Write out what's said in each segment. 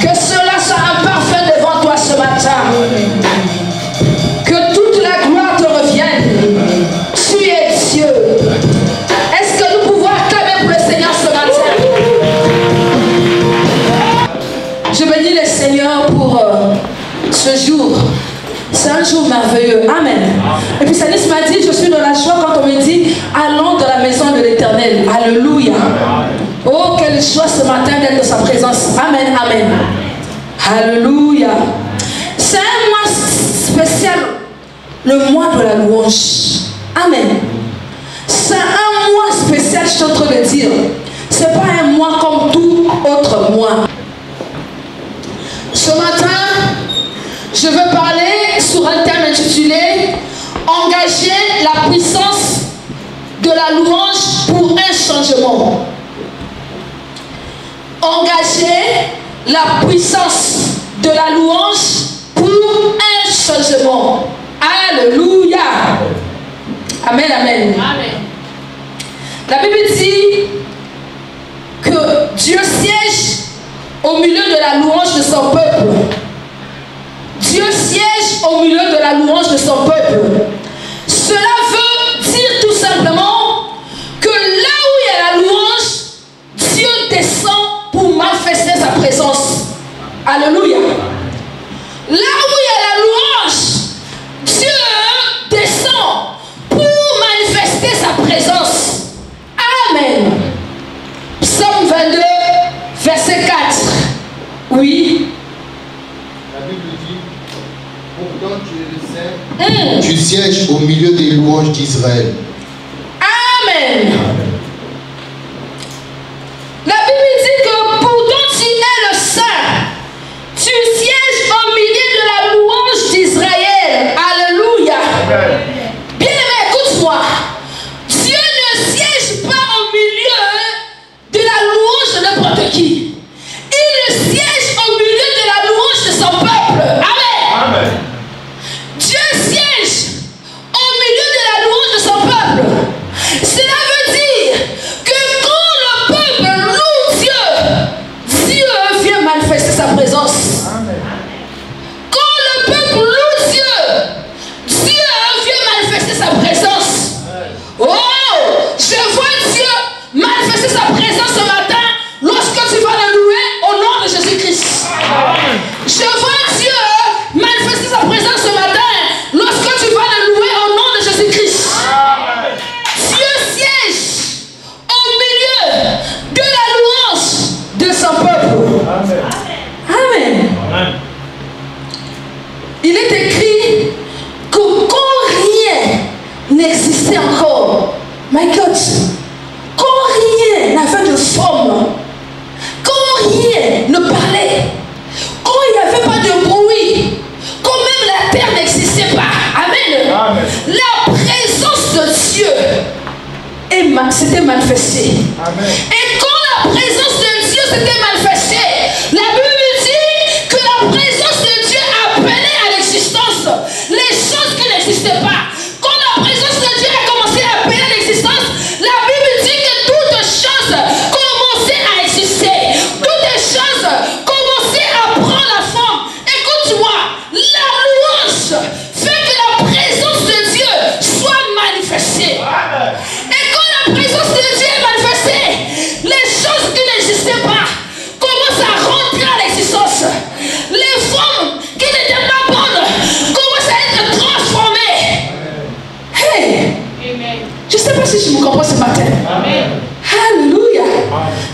Que cela soit un parfum devant toi ce matin. Que toute la gloire te revienne. Tu es Dieu. Est-ce que nous pouvons acclamer pour le Seigneur ce matin? Je bénis le Seigneur pour ce jour. C'est un jour merveilleux. Amen. Et puis Sanis m'a dit, je suis dans la joie quand on me dit, allons dans la maison de l'Éternel. Alléluia. Oh, quelle joie ce matin d'être dans sa présence. Amen, amen. Alléluia. C'est un mois spécial, le mois de la louange. Amen. C'est un mois spécial, je suis en train de dire. Ce n'est pas un mois comme tout autre mois. Ce matin, je veux parler sur un thème intitulé « Engager la puissance de la louange pour un changement ». Engager la puissance de la louange pour un changement. Alléluia. Amen, amen. Amen. La Bible dit que Dieu siège au milieu de la louange de son peuple. Dieu siège au milieu de la louange de son peuple. Cela veut dire tout simplement que là où il y a la louange, Dieu descend pour manifester sa présence. Alléluia. Là où il y a la louange, Dieu descend pour manifester sa présence. Amen. Psaume 22, verset 4. Oui. La Bible dit, pourtant tu es le Saint, tu sièges au milieu des louanges d'Israël. Amen. La Bible dit que pourtant tu es le Saint, tu sièges au milieu de la louange d'Israël. Alléluia. Bien-aimé, écoute-moi. Dieu ne siège pas au milieu de la louange de n'importe qui. Il siège au milieu de la louange de son peuple. Amen. Amen. Dieu siège au milieu de la louange de son peuple. Cela veut dire que quand le peuple loue Dieu, Dieu vient manifester sa présence. Amen. Quand le peuple loue Dieu, Dieu vient manifester sa présence. Oh, je vois Dieu manifester sa présence ce matin lorsque tu vas le louer au nom de Jésus-Christ. Je vois Dieu manifester sa présence ce matin lorsque tu vas le louer au nom de Jésus-Christ. Dieu siège au milieu de la louange de son peuple. Amen. Amen. Il est écrit que quand rien n'existait encore, my God, quand rien n'avait de forme, quand rien ne parlait, quand il n'y avait pas de bruit, quand même la terre n'existait pas, amen. Amen. La présence de Dieu s'était manifestée. Amen. Et quand la présence de Dieu s'était manifestée, la Bible dit que la présence de Dieu appelait à l'existence les choses qui n'existaient pas. Quand la présence de Dieu a commencé à appeler à l'existence, la Bible dit que toutes choses commençaient à exister. Toutes les choses commençaient à prendre la forme. Écoute-moi, la louange fait que la présence de Dieu soit manifestée. Et quand la présence de Dieu est manifestée, les choses qui n'existaient pas commencent à rentrer à l'existence. Les formes qui n'étaient pas bonnes commencent à être transformées. Hey! Je ne sais pas si je me comprends ce matin. Amen. Alléluia.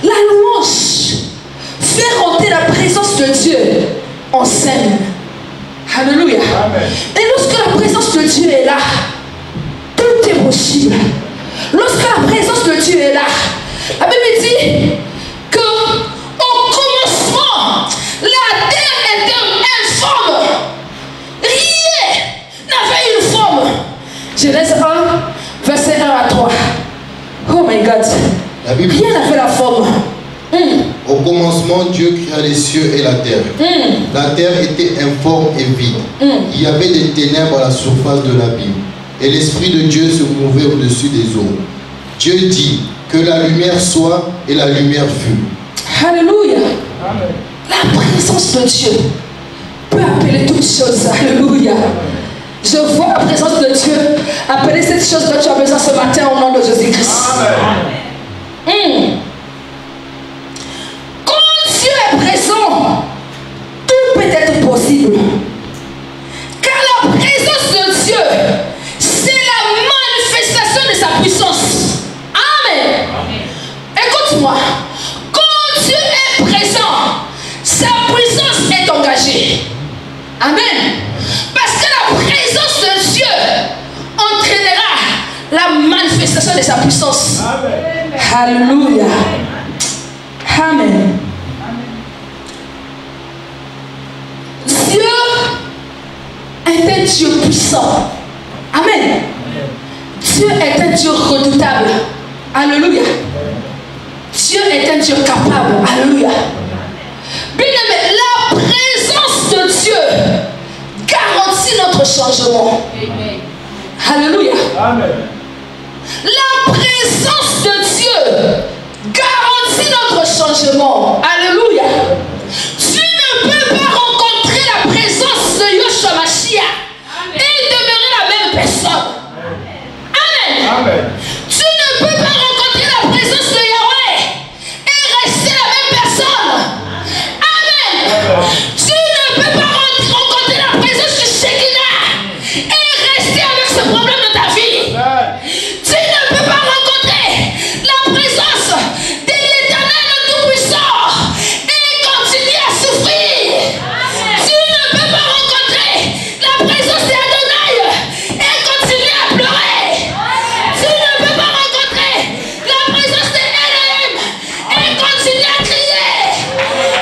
La louange fait rentrer la présence de Dieu en scène. Alléluia. Amen. Et lorsque la présence de Dieu est là, tout est possible. Lorsque la présence de Dieu est là, la Bible dit que au commencement, la terre était informe. Rien n'avait une forme. Genèse 1, verset regarde. Rien n'a fait la forme. Au commencement, Dieu créa les cieux et la terre. La terre était informe et vide. Il y avait des ténèbres à la surface de l'abîme. Et l'Esprit de Dieu se mouvait au-dessus des eaux. Dieu dit que la lumière soit, et la lumière fut. Alléluia. La présence de Dieu peut appeler toutes choses. Alléluia. Je vois la présence de Dieu appeler cette chose dont tu as besoin ce matin au nom de Jésus-Christ. Quand Dieu est présent, tout peut être possible. Car la présence de Dieu, c'est la manifestation de sa puissance. Amen. Écoute-moi. Quand Dieu est présent, sa puissance est engagée. Amen. Parce que la présence de Dieu entraînera la manifestation de sa puissance. Amen. Alléluia. Amen. Dieu est un Dieu puissant. Amen. Dieu est un Dieu redoutable. Alléluia. Dieu est un Dieu capable. Alléluia. Bien-aimé, la présence de Dieu garantit notre changement. Amen. Alléluia. Amen. La présence de Dieu garantit notre changement. Alléluia. Tu ne peux pas rencontrer la présence de Yoshua Mashiach et demeurer la même personne. Amen. Amen. Tu ne peux pas rencontrer la présence de Yahweh et rester la même personne. Amen. Tu ne peux pas rencontrer la présence du Shekinah et rester avec ce problème de ta vie. Tu ne peux pas rencontrer la présence de l'Éternel Tout-Puissant et continuer à souffrir. Tu ne peux pas rencontrer la présence d'Adonai et continuer à pleurer. Tu ne peux pas rencontrer la présence de Elohim et continuer à crier.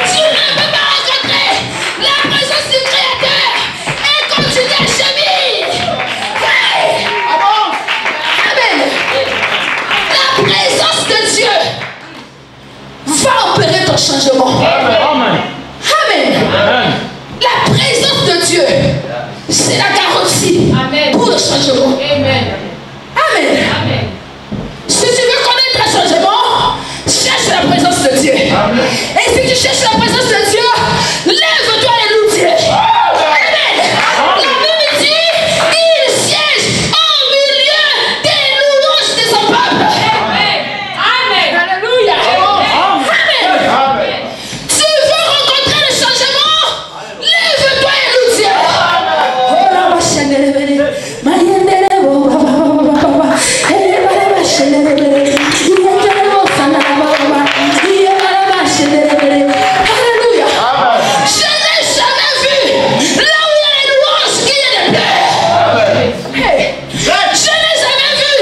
Tu ne peux pas rencontrer la présence du Créateur et continuer à gémir. Hey! Amen. La présence de Dieu va opérer ton changement. Amen. Amen. La présence de Dieu, c'est la garantie pour le changement. Amen. Amen. Si tu veux connaître un changement, cherche la présence de Dieu. Et si tu cherches la présence de Dieu, lève-toi et loue Dieu. Amen. La Bible dit, il siège au milieu des louanges de son peuple. Amen. Alléluia. Amen. Tu veux rencontrer le changement, lève-toi et loue Dieu. Oh la machine de l'éveil. Alléluia. Je n'ai jamais vu là où il y a les louanges qu'il y a des pleurs. Hey. Je n'ai jamais vu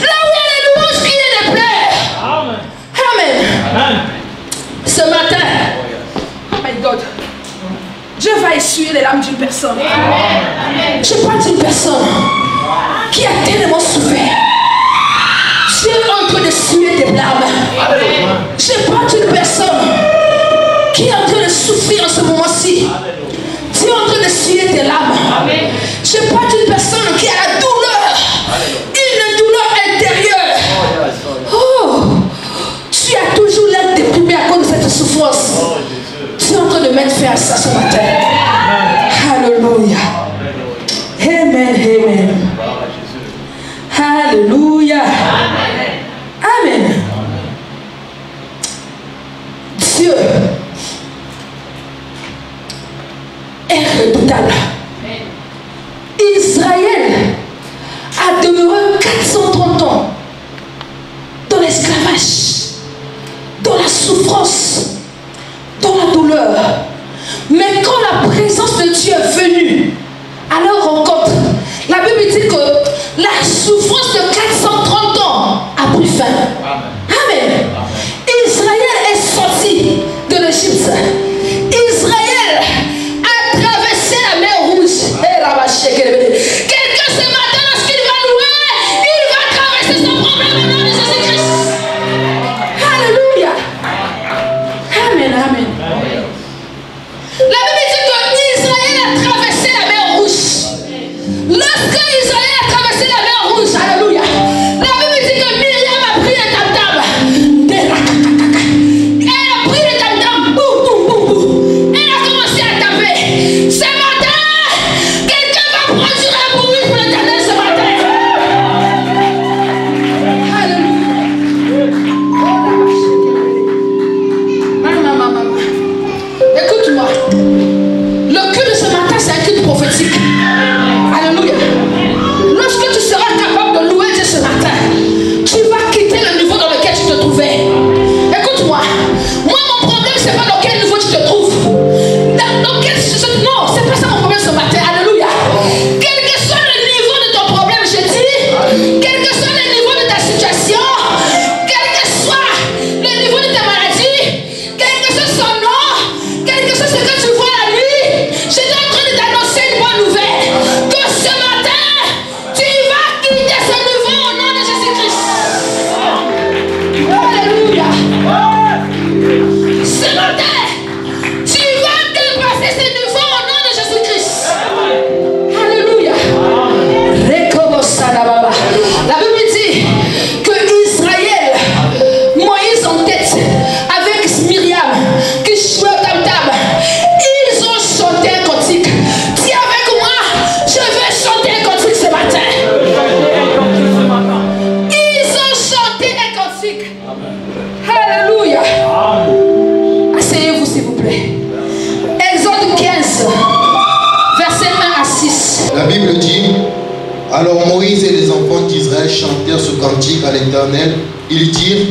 là où il y a les louanges qu'il y a des pleurs. Amen. Ce matin, oh my God, Dieu va essuyer les larmes d'une personne. Je parle d'une personne qui a tellement souffert. Dieu est en train d'essuyer tes larmes. Je parle d'une personne qui est en train de souffrir en ce moment-ci. Dieu est en train d'essuyer tes larmes. Je parle d'une personne qui a la douleur. Une douleur intérieure. Oh, tu as toujours l'air déprimé à cause de cette souffrance. Tu es en train de mettre fin à ça ce matin. Alléluia. Amen. Amen. Alléluia. Amen. Dieu est redoutable. Israël a demeuré 430 ans dans l'esclavage, dans la souffrance, dans la douleur. Mais quand la présence de Dieu est venue à leur rencontre, la Bible dit que la souffrance de 430 ans a pris fin. Amen. Israël est sorti de l'Égypte. Israël a traversé la mer Rouge. Quelqu'un ce matin, lorsqu'il va louer, il va traverser son problème au nom de Jésus-Christ. dit que Israël, Moïse en tête, avec Myriam, qui jouait au tam-tam, ils ont chanté un cantique. Dis avec moi, je vais chanter un cantique ce matin. Ils ont chanté un cantique. Alléluia. Asseyez-vous s'il vous plaît. Exode 15, versets 1 à 6. La Bible dit: alors Moïse et les enfants d'Israël chantèrent ce cantique à l'Éternel. Ils dirent: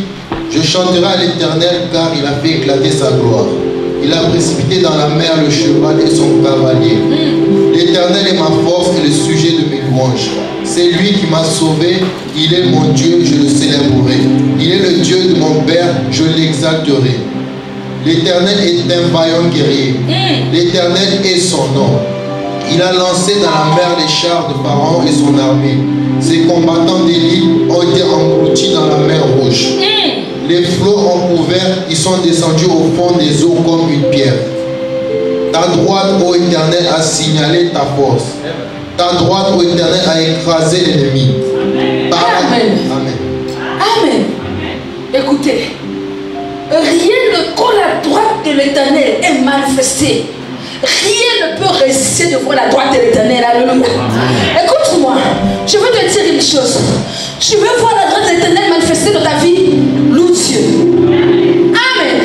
je chanterai à l'Éternel car il a fait éclater sa gloire. Il a précipité dans la mer le cheval et son cavalier. L'Éternel est ma force et le sujet de mes louanges. C'est lui qui m'a sauvé, il est mon Dieu, je le célébrerai. Il est le Dieu de mon Père, je l'exalterai. L'Éternel est un vaillant guerrier. L'Éternel est son nom. Il a lancé dans la mer les chars de Pharaon et son armée. Ses combattants d'élite ont été engloutis dans la mer Rouge. Les flots ont couvert, ils sont descendus au fond des eaux comme une pierre. Ta droite, ô Éternel, a signalé ta force. Ta droite, ô Éternel, a écrasé l'ennemi. Amen. Amen. Amen. Écoutez, rien quand la droite de l'Éternel est manifestée, rien ne peut résister devant la droite de l'Éternel. Alléluia. Écoute-moi, je veux te dire une chose. Tu veux voir la droite de l'Éternel manifestée dans ta vie? Loue Dieu. Amen.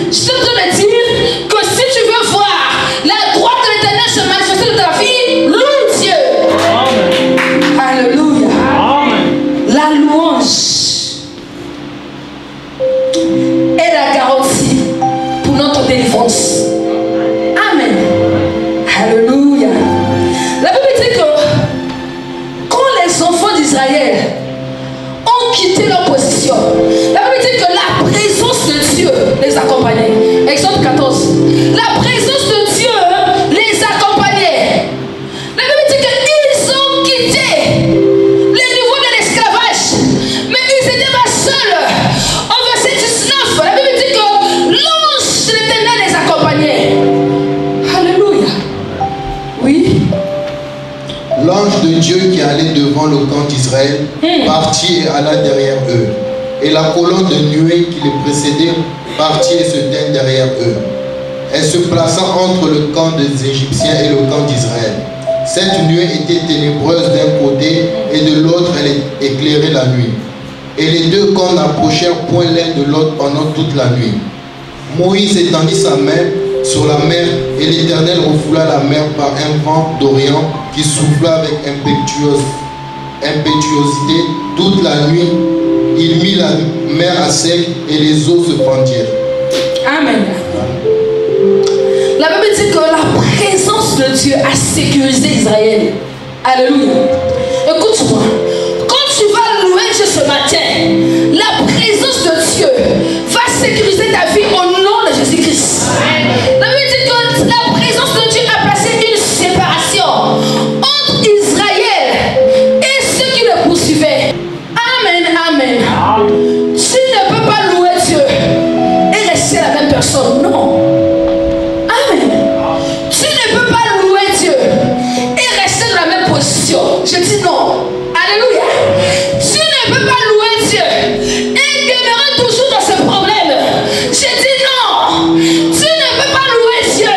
Je suis en train de dire que si tu veux voir la droite de l'Éternel se manifester dans ta vie, loue Dieu. Amen. Alléluia. Amen. La louange est la garantie pour notre délivrance. Amen. Alléluia. La Bible dit que quand les enfants d'Israël ont quitté leur position, la Bible dit que la présence de Dieu les accompagnait. Exode 14. La présence de Dieu les accompagnait. La Bible dit qu'ils ont quitté le niveau de l'esclavage, mais ils n'étaient pas seuls. Au verset 19, la Bible dit que l'ange de l'Éternel les accompagnait. Alléluia. Oui. L'ange de Dieu qui allait devant le camp d'Israël partit et alla derrière eux. Et la colonne de nuée qui les précédait partit et se tint derrière eux. Elle se plaça entre le camp des Égyptiens et le camp d'Israël. Cette nuée était ténébreuse d'un côté et de l'autre elle éclairait la nuit. Et les deux camps n'approchèrent point l'un de l'autre pendant toute la nuit. Moïse étendit sa main sur la mer et l'Éternel refoula la mer par un vent d'Orient qui souffla avec impétuosité toute la nuit. Il mit la mer à sec et les eaux se fendirent. Amen. La Bible dit que la présence de Dieu a sécurisé Israël. Alléluia. Écoute-moi. Quand tu vas louer Dieu ce matin, la présence de Dieu va sécuriser ta vie au nom de Jésus-Christ. La Bible dit que la présence de Dieu a placé une séparation entre Israël et ceux qui le poursuivaient. Amen, amen. Tu ne peux pas louer Dieu et rester la même personne. Non. Amen. Tu ne peux pas louer Dieu et rester dans la même position. Je dis non. Alléluia. Tu ne peux pas louer Dieu et demeurer toujours dans ce problème. Je dis non. Tu ne peux pas louer Dieu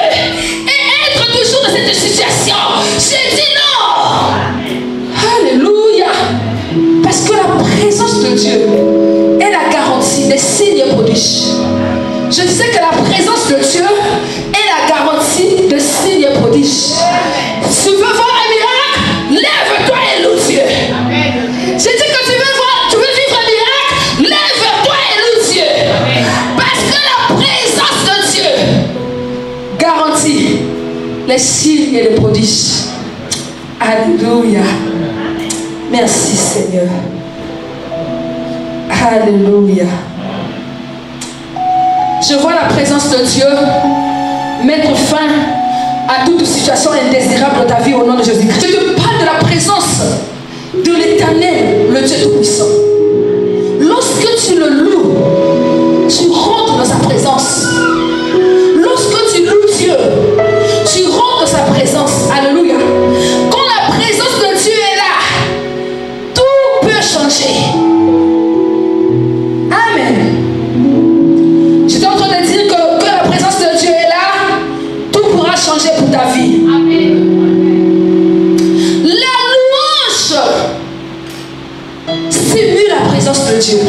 et être toujours dans cette situation. Je dis non. Alléluia. Parce que la présence de Dieu est la garantie des signes et prodiges. Je disais que la présence de Dieu est la garantie des signes et prodiges. Tu veux voir un miracle? Lève-toi et loue Dieu. Je dis que tu veux vivre un miracle? Lève-toi et loue Dieu. Parce que la présence de Dieu garantit les signes et les prodiges. Alléluia. Merci Seigneur. Alléluia. Je vois la présence de Dieu mettre fin à toute situation indésirable de ta vie au nom de Jésus-Christ. Je te parle de la présence de l'Éternel, le Dieu Tout-Puissant. Lorsque tu le loues, tu rentres dans sa présence. Lorsque tu loues Dieu, tu rentres dans sa présence. Alléluia. Quand la présence de Dieu est là, tout peut changer. changer. Amen. J'étais en train de dire que la présence de Dieu est là, tout pourra changer pour ta vie. Amen. La louange stimule la présence de Dieu.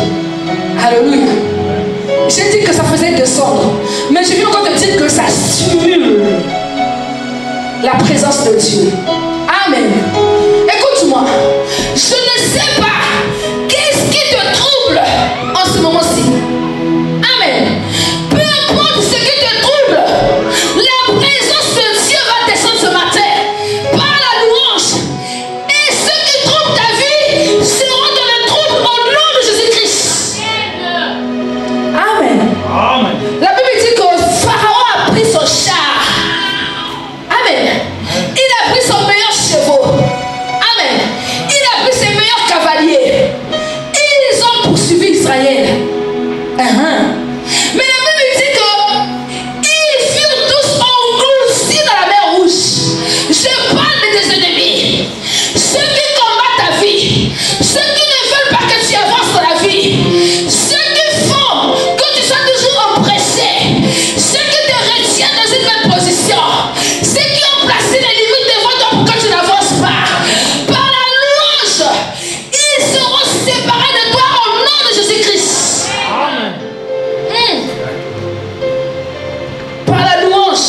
Alléluia. J'ai dit que ça faisait descendre, mais je viens encore de dire que ça stimule la présence de Dieu. Amen. Écoute-moi, je ne sais pas qu'est-ce qui te trouble en ce moment-ci. Amen. Peu importe ce qui te trouble, la présence de Dieu va descendre ce matin par la louange. Et ceux qui troublent ta vie seront dans le trouble au nom de Jésus-Christ. Amen. Amen. La Bible dit que Pharaon a pris son char. Amen. Il a pris son meilleur chevaux. Amen. Il a pris ses meilleurs cavaliers. Ils ont poursuivi Israël. Mais la Bible dit qu'ils furent tous engloutis dans la mer rouge. Je parle de tes ennemis. Ceux qui combattent ta vie. Ceux qui ne veulent pas que tu avances dans la vie. Ceux qui font que tu sois toujours oppressé. Ceux qui te retiennent dans une même position. Ceux qui ont placé les limites devant toi pour que tu n'avances pas. Par la louange, ils seront séparés de toi au nom de Jésus-Christ. Par la louange,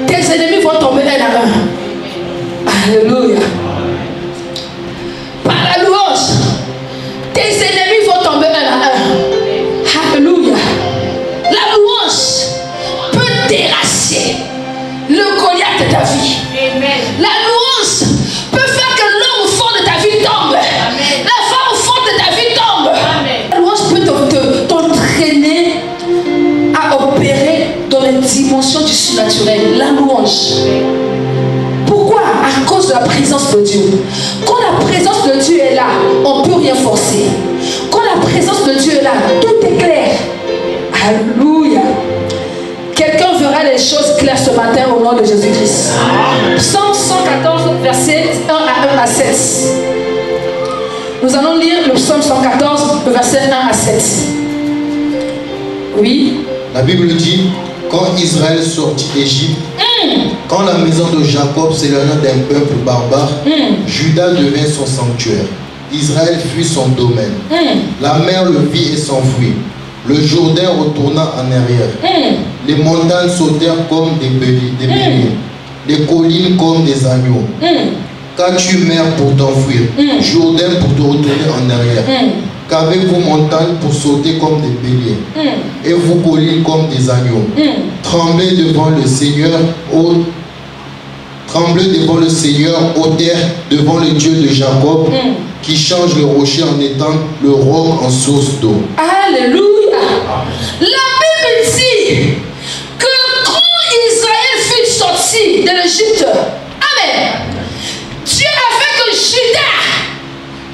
tes ennemis vont tomber un à un. Alléluia. Par la louange, tes ennemis vont tomber un à un. Alléluia. La louange peut terrasser le Goliath de ta vie. La louange peut faire que l'homme au fond de ta vie tombe. La femme au fond de ta vie tombe. La louange peut t'entraîner à opérer dans les dimensions du surnaturel. La louange. Pourquoi? À cause de la présence de Dieu. Quand la présence de Dieu est là, on ne peut rien forcer. Quand la présence de Dieu est là, tout est clair. Alléluia. Quelqu'un verra les choses claires ce matin au nom de Jésus-Christ. Psaume 114, versets 1 à 7. Nous allons lire le psaume 114, le verset 1 à 7. Oui. La Bible dit, quand Israël sortit d'Égypte, quand la maison de Jacob s'éloigna d'un peuple barbare, Juda devint son sanctuaire. Israël fut son domaine. La mer le vit et s'enfuit. Le Jourdain retourna en arrière. Les montagnes sautèrent comme des béliers. Les collines comme des agneaux. Qu'as-tu mer pour t'enfuir, Jourdain pour te retourner en arrière? Qu'avez-vous montagne pour sauter comme des béliers, et vous collines comme des agneaux? Tremblez devant le Seigneur, tremblez devant le Seigneur, ô terre, devant le Dieu de Jacob, qui change le rocher en étant le roc en source d'eau. Alléluia. La Bible dit que quand Israël fut sorti de l'Égypte, amen, Dieu a fait que Juda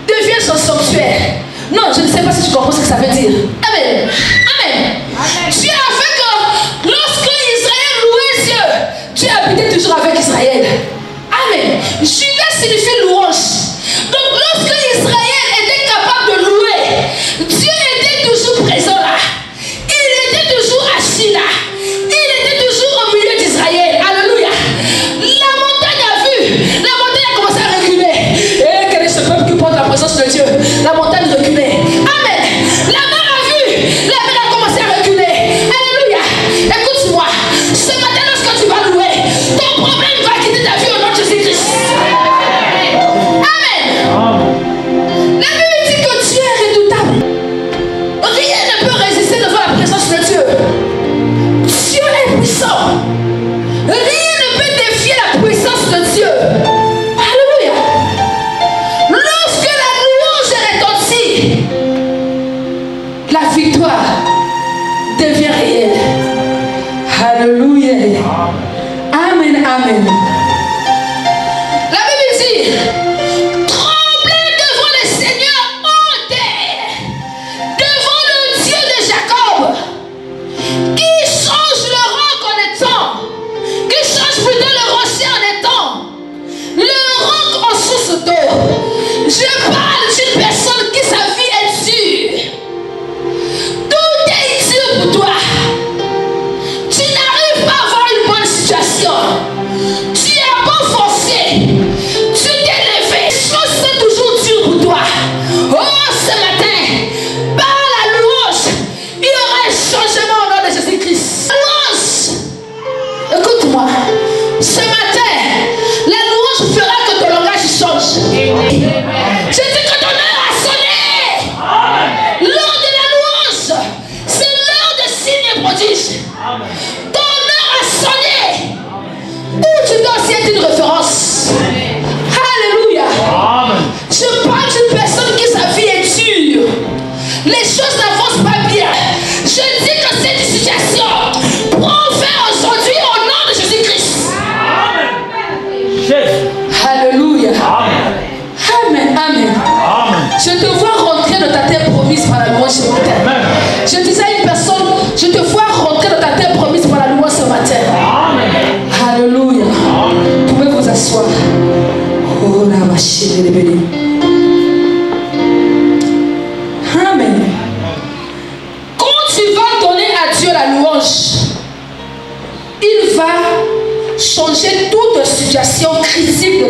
devienne son sanctuaire. Non, je ne sais pas si tu comprends ce que ça veut dire. Amen. Amen. Dieu a fait que lorsque Israël louait Dieu, Dieu habitait toujours avec Israël. Amen. Juda signifie louange. Donc lorsque Israël était capable de louer, Dieu était toujours présent là. Il était toujours assis là. Il était toujours au milieu d'Israël. Alléluia. La montagne a vu. La montagne a commencé à reculer. Et quel est ce peuple qui porte la présence de Dieu? La montagne reculait. Amen. La mer a vu. La mer a commencé à reculer. Alléluia. Écoute-moi. Ce matin, lorsque tu vas louer, ton problème va quitter ta vie au nom de Jésus-Christ. Amen. La Bible dit que Dieu est redoutable. Rien ne peut résister devant la présence de Dieu. Dieu est puissant. Rien ne peut défier la puissance de Dieu. Alléluia. Lorsque la louange est retentie, la victoire devient réelle. Alléluia. Amen, amen. La Bible dit, tremblez devant le Seigneur, ô terre, devant le Dieu de Jacob, qui change le roc en étang, qui change plutôt le rocher en étang, le roc en source d'eau. Je parle d'une personne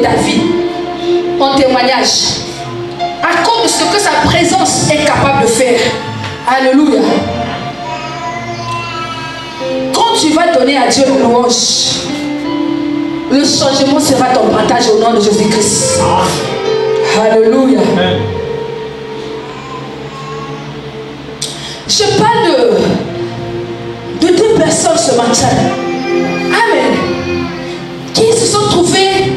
de ta vie en témoignage. À cause de ce que sa présence est capable de faire. Alléluia. Quand tu vas donner à Dieu une louange, le changement sera ton partage au nom de Jésus-Christ. Alléluia. Je parle de deux personnes ce matin. Amen. Qui se sont trouvées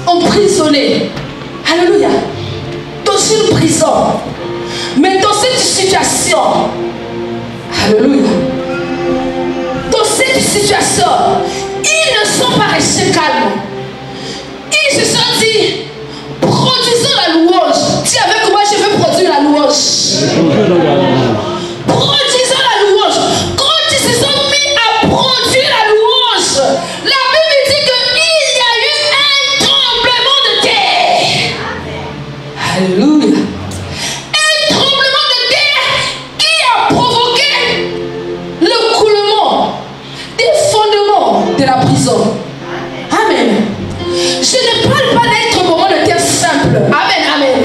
emprisonnées. Alléluia. Dans une prison. Mais dans cette situation. Alléluia. Dans cette situation, ils ne sont pas restés calmes. Ils se sont dit, produisons la louange. Dis avec moi, je veux produire la louange. Produisons la louange. Quand ils se sont mis à produire la louange, la Bible dit qu'il y a eu un tremblement de terre. Alléluia. Un tremblement de terre qui a provoqué le coulement des fondements de la prison. Amen. Je ne parle pas d'un tremblement de terre simple. Amen, amen.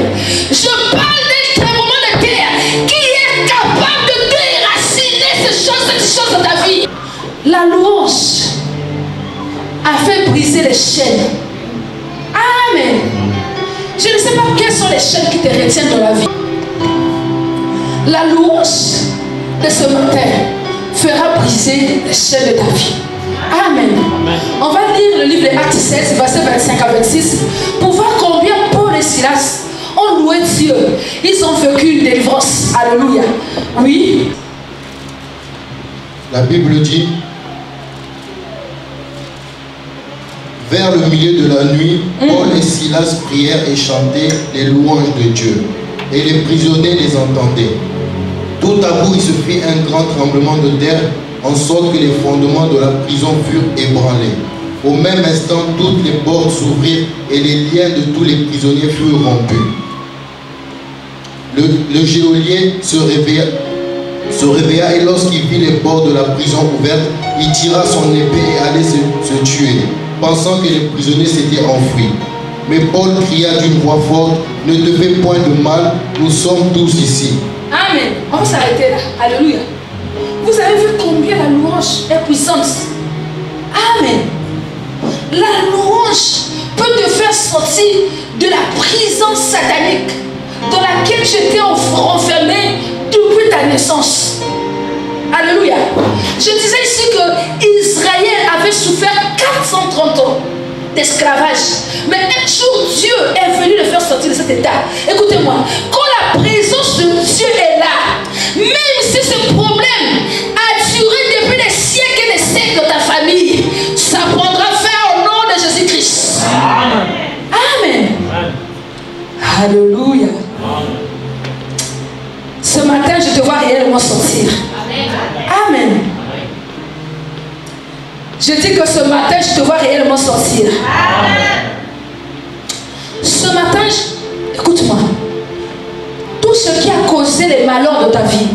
Je parle d'un tremblement de terre qui est capable de déraciner cette chose dans ta vie. La louange a fait briser les chaînes. Amen. Je ne sais pas quelles sont les chaînes qui te retiennent dans la vie. La louange de ce matin fera briser les chaînes de ta vie. Amen. Amen. On va lire le livre de Actes 16, versets 25 à 26, pour voir combien Paul et Silas ont loué Dieu. Ils ont vécu une délivrance. Alléluia. Oui. La Bible dit, vers le milieu de la nuit, Paul et Silas prièrent et chantaient les louanges de Dieu. Et les prisonniers les entendaient. Tout à coup, il se fit un grand tremblement de terre, en sorte que les fondements de la prison furent ébranlés. Au même instant, toutes les portes s'ouvrirent et les liens de tous les prisonniers furent rompus. Le geôlier se réveilla et lorsqu'il vit les portes de la prison ouvertes, il tira son épée et allait se tuer, pensant que les prisonniers s'étaient enfuis. Mais Paul cria d'une voix forte, « Ne te fais point de mal, nous sommes tous ici. » Amen. On va s'arrêter là. Alléluia. Vous avez vu combien la louange est puissante. Amen. La louange peut te faire sortir de la prison satanique dans laquelle tu étais enfermé depuis ta naissance. Alléluia. Je disais ici que Israël avait souffert 430 ans d'esclavage. Mais un jour, Dieu est venu le faire sortir de cet état. Écoutez-moi, quand la présence de Dieu est là, même si ce problème a duré depuis des siècles et des siècles dans ta famille, ça prendra fin au nom de Jésus-Christ. Amen. Amen. Alléluia. Ce matin, je te vois réellement sortir. Amen. Je dis que ce matin, je te vois réellement sortir. Amen. Ce matin, écoute-moi. Tout ce qui a causé les malheurs de ta vie,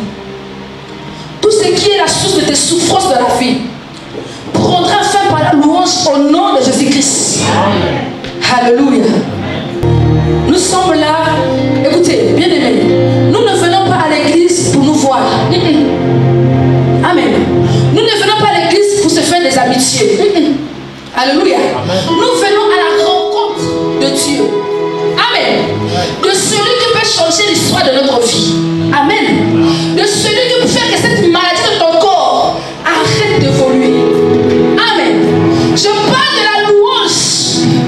tout ce qui est la source de tes souffrances de la vie, prendra fin par la louange au nom de Jésus-Christ. Alléluia. Nous sommes là. Écoutez, bien aimés, nous ne venons pas à l'église pour nous voir. Amen. Nous ne venons pas à l'église pour se faire des amitiés. Alléluia. Nous venons à la rencontre de Dieu. Amen. De celui qui peut changer l'histoire de notre vie. Amen. De celui qui peut faire que cette maladie de ton corps arrête d'évoluer. Amen. Je parle de la louange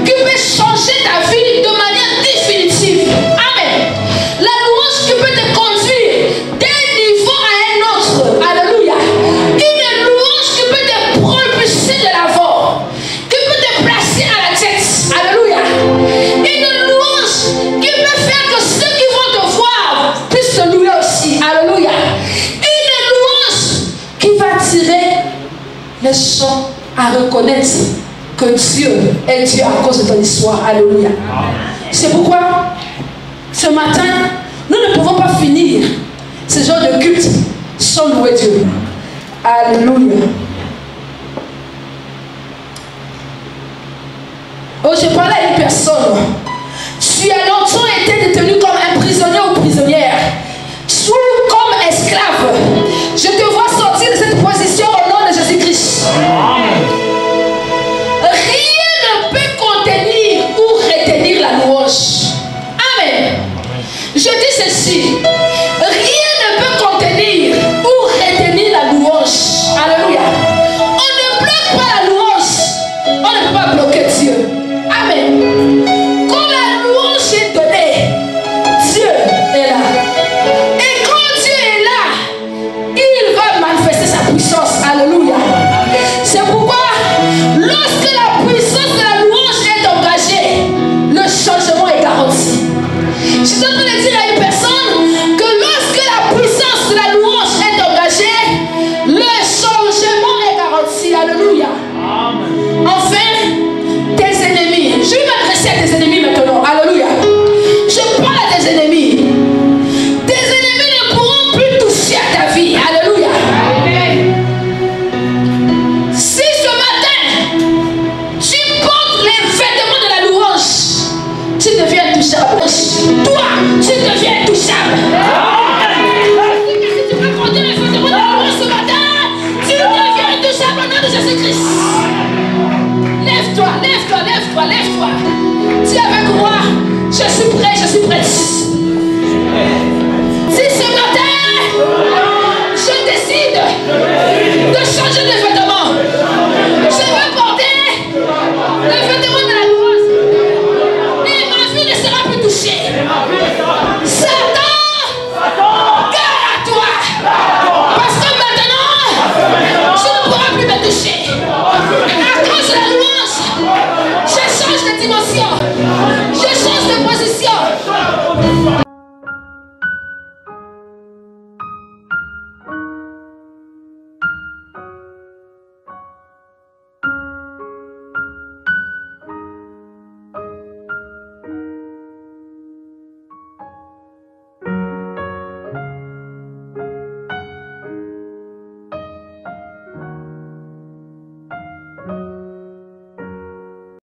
qui peut changer ta vie de manière définitive. Amen. La louange qui peut te conduire d'un niveau à un autre. Alléluia. Une louange qui peut te propulser de l'avant, qui peut te placer à la tête. Alléluia. Une louange qui peut faire que ceux qui vont te voir puissent te louer aussi. Alléluia. Une louange qui va attirer les gens à reconnaître que Dieu est Dieu à cause de ton histoire. Alléluia. C'est pourquoi ce matin, nous ne pouvons pas finir ce genre de culte sans louer Dieu. Alléluia. Oh, je parle